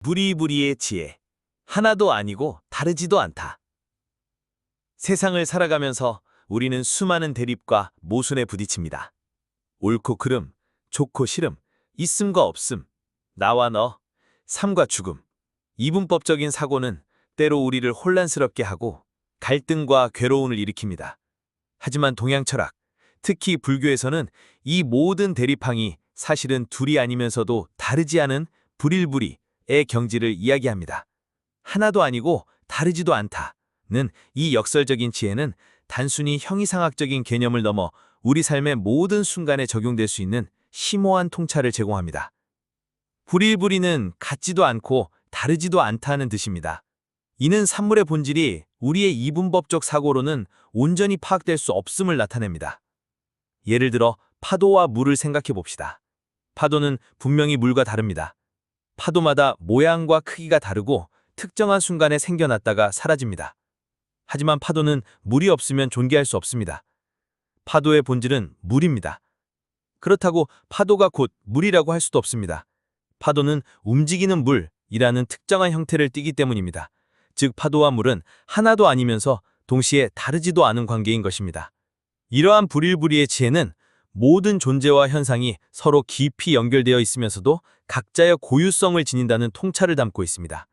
부리부리의 지혜. 하나도 아니고 다르지도 않다. 세상을 살아가면서 우리는 수많은 대립과 모순에 부딪힙니다. 옳고 그름, 좋고 싫음, 있음과 없음, 나와 너, 삶과 죽음. 이분법적인 사고는 때로 우리를 혼란스럽게 하고 갈등과 괴로움을 일으킵니다. 하지만 동양 철학, 특히 불교에서는 이 모든 대립항이 사실은 둘이 아니면서도 다르지 않은 불일부리의 경지를 이야기합니다. 하나도 아니고 다르지도 않다는 이 역설적인 지혜는 단순히 형이상학적인 개념을 넘어 우리 삶의 모든 순간에 적용될 수 있는 심오한 통찰을 제공합니다. 불일부리는 같지도 않고 다르지도 않다는 뜻입니다. 이는 산물의 본질이 우리의 이분법적 사고로는 온전히 파악될 수 없음을 나타냅니다. 예를 들어 파도와 물을 생각해 봅시다. 파도는 분명히 물과 다릅니다. 파도마다 모양과 크기가 다르고 특정한 순간에 생겨났다가 사라집니다. 하지만 파도는 물이 없으면 존재할 수 없습니다. 파도의 본질은 물입니다. 그렇다고 파도가 곧 물이라고 할 수도 없습니다. 파도는 움직이는 물이라는 특정한 형태를 띠기 때문입니다. 즉 파도와 물은 하나도 아니면서 동시에 다르지도 않은 관계인 것입니다. 이러한 불일부리의 지혜는 모든 존재와 현상이 서로 깊이 연결되어 있으면서도 각자의 고유성을 지닌다는 통찰을 담고 있습니다.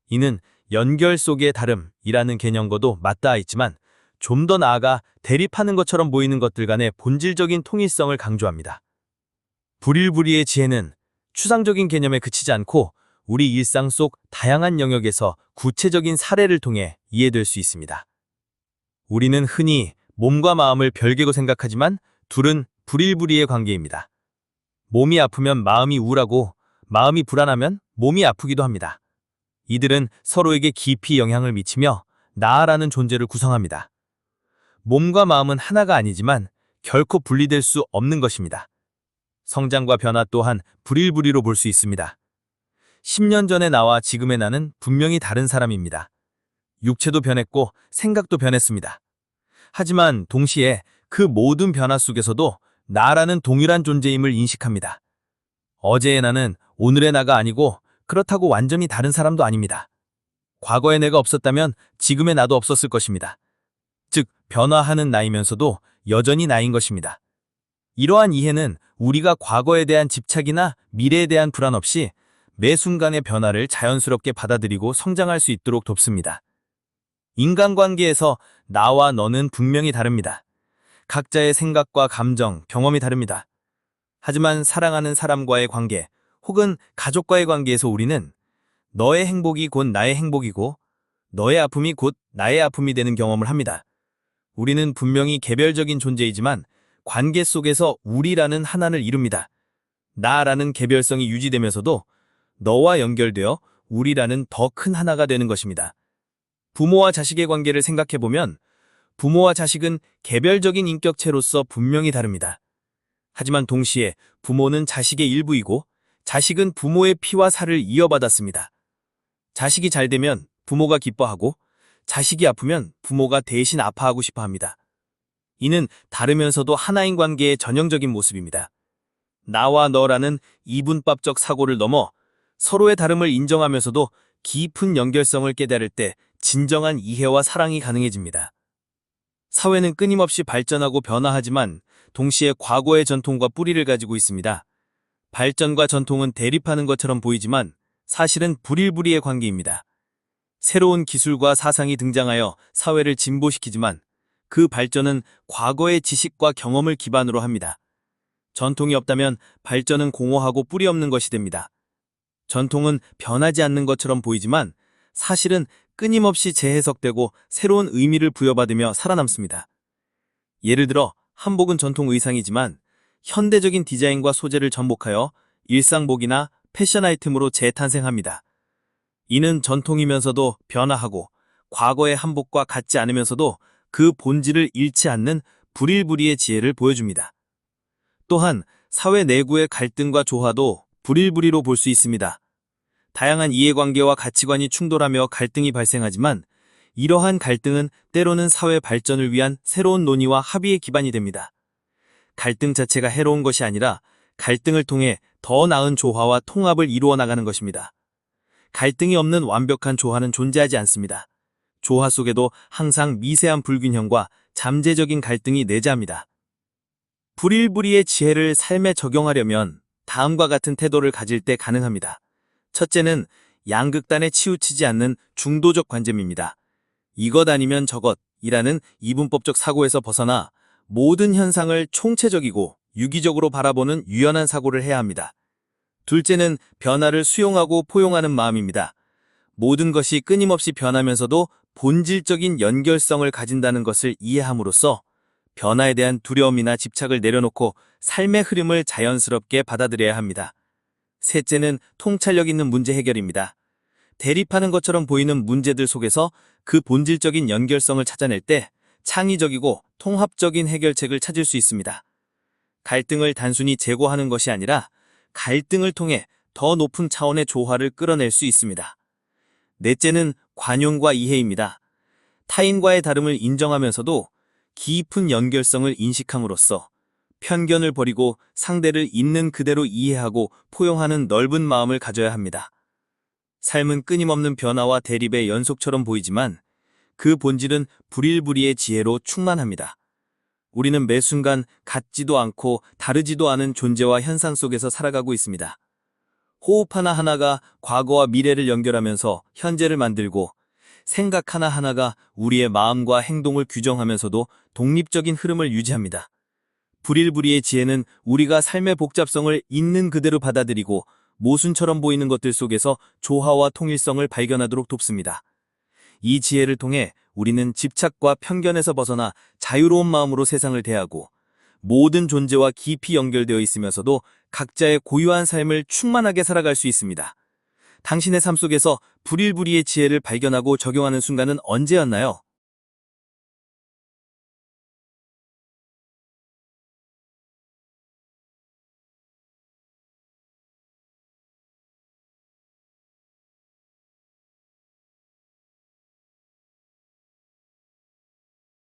이는 연결 속의 다름이라는 개념과도 맞닿아 있지만 좀 더 나아가 대립하는 것처럼 보이는 것들 간의 본질적인 통일성을 강조합니다. 불일부리의 지혜는 추상적인 개념에 그치지 않고 우리 일상 속 다양한 영역에서 구체적인 사례를 통해 이해될 수 있습니다. 우리는 흔히 몸과 마음을 별개로 생각하지만 둘은 불일부리의 관계입니다. 몸이 아프면 마음이 우울하고 마음이 불안하면 몸이 아프기도 합니다. 이들은 서로에게 깊이 영향을 미치며 나라는 존재를 구성합니다. 몸과 마음은 하나가 아니지만 결코 분리될 수 없는 것입니다. 성장과 변화 또한 불일부리로 볼 수 있습니다. 10년 전의 나와 지금의 나는 분명히 다른 사람입니다. 육체도 변했고 생각도 변했습니다. 하지만 동시에 그 모든 변화 속에서도 나라는 동일한 존재임을 인식합니다. 어제의 나는 오늘의 나가 아니고 그렇다고 완전히 다른 사람도 아닙니다. 과거의 내가 없었다면 지금의 나도 없었을 것입니다. 즉, 변화하는 나이면서도 여전히 나인 것입니다. 이러한 이해는 우리가 과거에 대한 집착이나 미래에 대한 불안 없이 매 순간의 변화를 자연스럽게 받아들이고 성장할 수 있도록 돕습니다. 인간관계에서 나와 너는 분명히 다릅니다. 각자의 생각과 감정, 경험이 다릅니다. 하지만 사랑하는 사람과의 관계 혹은 가족과의 관계에서 우리는 너의 행복이 곧 나의 행복이고 너의 아픔이 곧 나의 아픔이 되는 경험을 합니다. 우리는 분명히 개별적인 존재이지만 관계 속에서 우리라는 하나를 이룹니다. 나라는 개별성이 유지되면서도 너와 연결되어 우리라는 더 큰 하나가 되는 것입니다. 부모와 자식의 관계를 생각해보면 부모와 자식은 개별적인 인격체로서 분명히 다릅니다. 하지만 동시에 부모는 자식의 일부이고 자식은 부모의 피와 살을 이어받았습니다. 자식이 잘 되면 부모가 기뻐하고 자식이 아프면 부모가 대신 아파하고 싶어 합니다. 이는 다르면서도 하나인 관계의 전형적인 모습입니다. 나와 너라는 이분법적 사고를 넘어 서로의 다름을 인정하면서도 깊은 연결성을 깨달을 때 진정한 이해와 사랑이 가능해집니다. 사회는 끊임없이 발전하고 변화하지만 동시에 과거의 전통과 뿌리를 가지고 있습니다. 발전과 전통은 대립하는 것처럼 보이지만 사실은 불일부리의 관계입니다. 새로운 기술과 사상이 등장하여 사회를 진보시키지만 그 발전은 과거의 지식과 경험을 기반으로 합니다. 전통이 없다면 발전은 공허하고 뿌리 없는 것이 됩니다. 전통은 변하지 않는 것처럼 보이지만 사실은 끊임없이 재해석되고 새로운 의미를 부여받으며 살아남습니다. 예를 들어 한복은 전통 의상이지만 현대적인 디자인과 소재를 접목하여 일상복이나 패션 아이템으로 재탄생합니다. 이는 전통이면서도 변화하고 과거의 한복과 같지 않으면서도 그 본질을 잃지 않는 불일부리의 지혜를 보여줍니다. 또한 사회 내부의 갈등과 조화도 불일부리로 볼 수 있습니다. 다양한 이해관계와 가치관이 충돌하며 갈등이 발생하지만 이러한 갈등은 때로는 사회 발전을 위한 새로운 논의와 합의의 기반이 됩니다. 갈등 자체가 해로운 것이 아니라 갈등을 통해 더 나은 조화와 통합을 이루어 나가는 것입니다. 갈등이 없는 완벽한 조화는 존재하지 않습니다. 조화 속에도 항상 미세한 불균형과 잠재적인 갈등이 내재합니다. 불일불이의 지혜를 삶에 적용하려면 다음과 같은 태도를 가질 때 가능합니다. 첫째는 양극단에 치우치지 않는 중도적 관점입니다. 이것 아니면 저것이라는 이분법적 사고에서 벗어나 모든 현상을 총체적이고 유기적으로 바라보는 유연한 사고를 해야 합니다. 둘째는 변화를 수용하고 포용하는 마음입니다. 모든 것이 끊임없이 변하면서도 본질적인 연결성을 가진다는 것을 이해함으로써 변화에 대한 두려움이나 집착을 내려놓고 삶의 흐름을 자연스럽게 받아들여야 합니다. 셋째는 통찰력 있는 문제 해결입니다. 대립하는 것처럼 보이는 문제들 속에서 그 본질적인 연결성을 찾아낼 때 창의적이고 통합적인 해결책을 찾을 수 있습니다. 갈등을 단순히 제거하는 것이 아니라 갈등을 통해 더 높은 차원의 조화를 끌어낼 수 있습니다. 넷째는 관용과 이해입니다. 타인과의 다름을 인정하면서도 깊은 연결성을 인식함으로써 편견을 버리고 상대를 있는 그대로 이해하고 포용하는 넓은 마음을 가져야 합니다. 삶은 끊임없는 변화와 대립의 연속처럼 보이지만 그 본질은 불일불이의 지혜로 충만합니다. 우리는 매 순간 같지도 않고 다르지도 않은 존재와 현상 속에서 살아가고 있습니다. 호흡 하나하나가 과거와 미래를 연결하면서 현재를 만들고 생각 하나하나가 우리의 마음과 행동을 규정하면서도 독립적인 흐름을 유지합니다. 불일불이의 지혜는 우리가 삶의 복잡성을 있는 그대로 받아들이고 모순처럼 보이는 것들 속에서 조화와 통일성을 발견하도록 돕습니다. 이 지혜를 통해 우리는 집착과 편견에서 벗어나 자유로운 마음으로 세상을 대하고 모든 존재와 깊이 연결되어 있으면서도 각자의 고유한 삶을 충만하게 살아갈 수 있습니다. 당신의 삶 속에서 불일불이의 지혜를 발견하고 적용하는 순간은 언제였나요?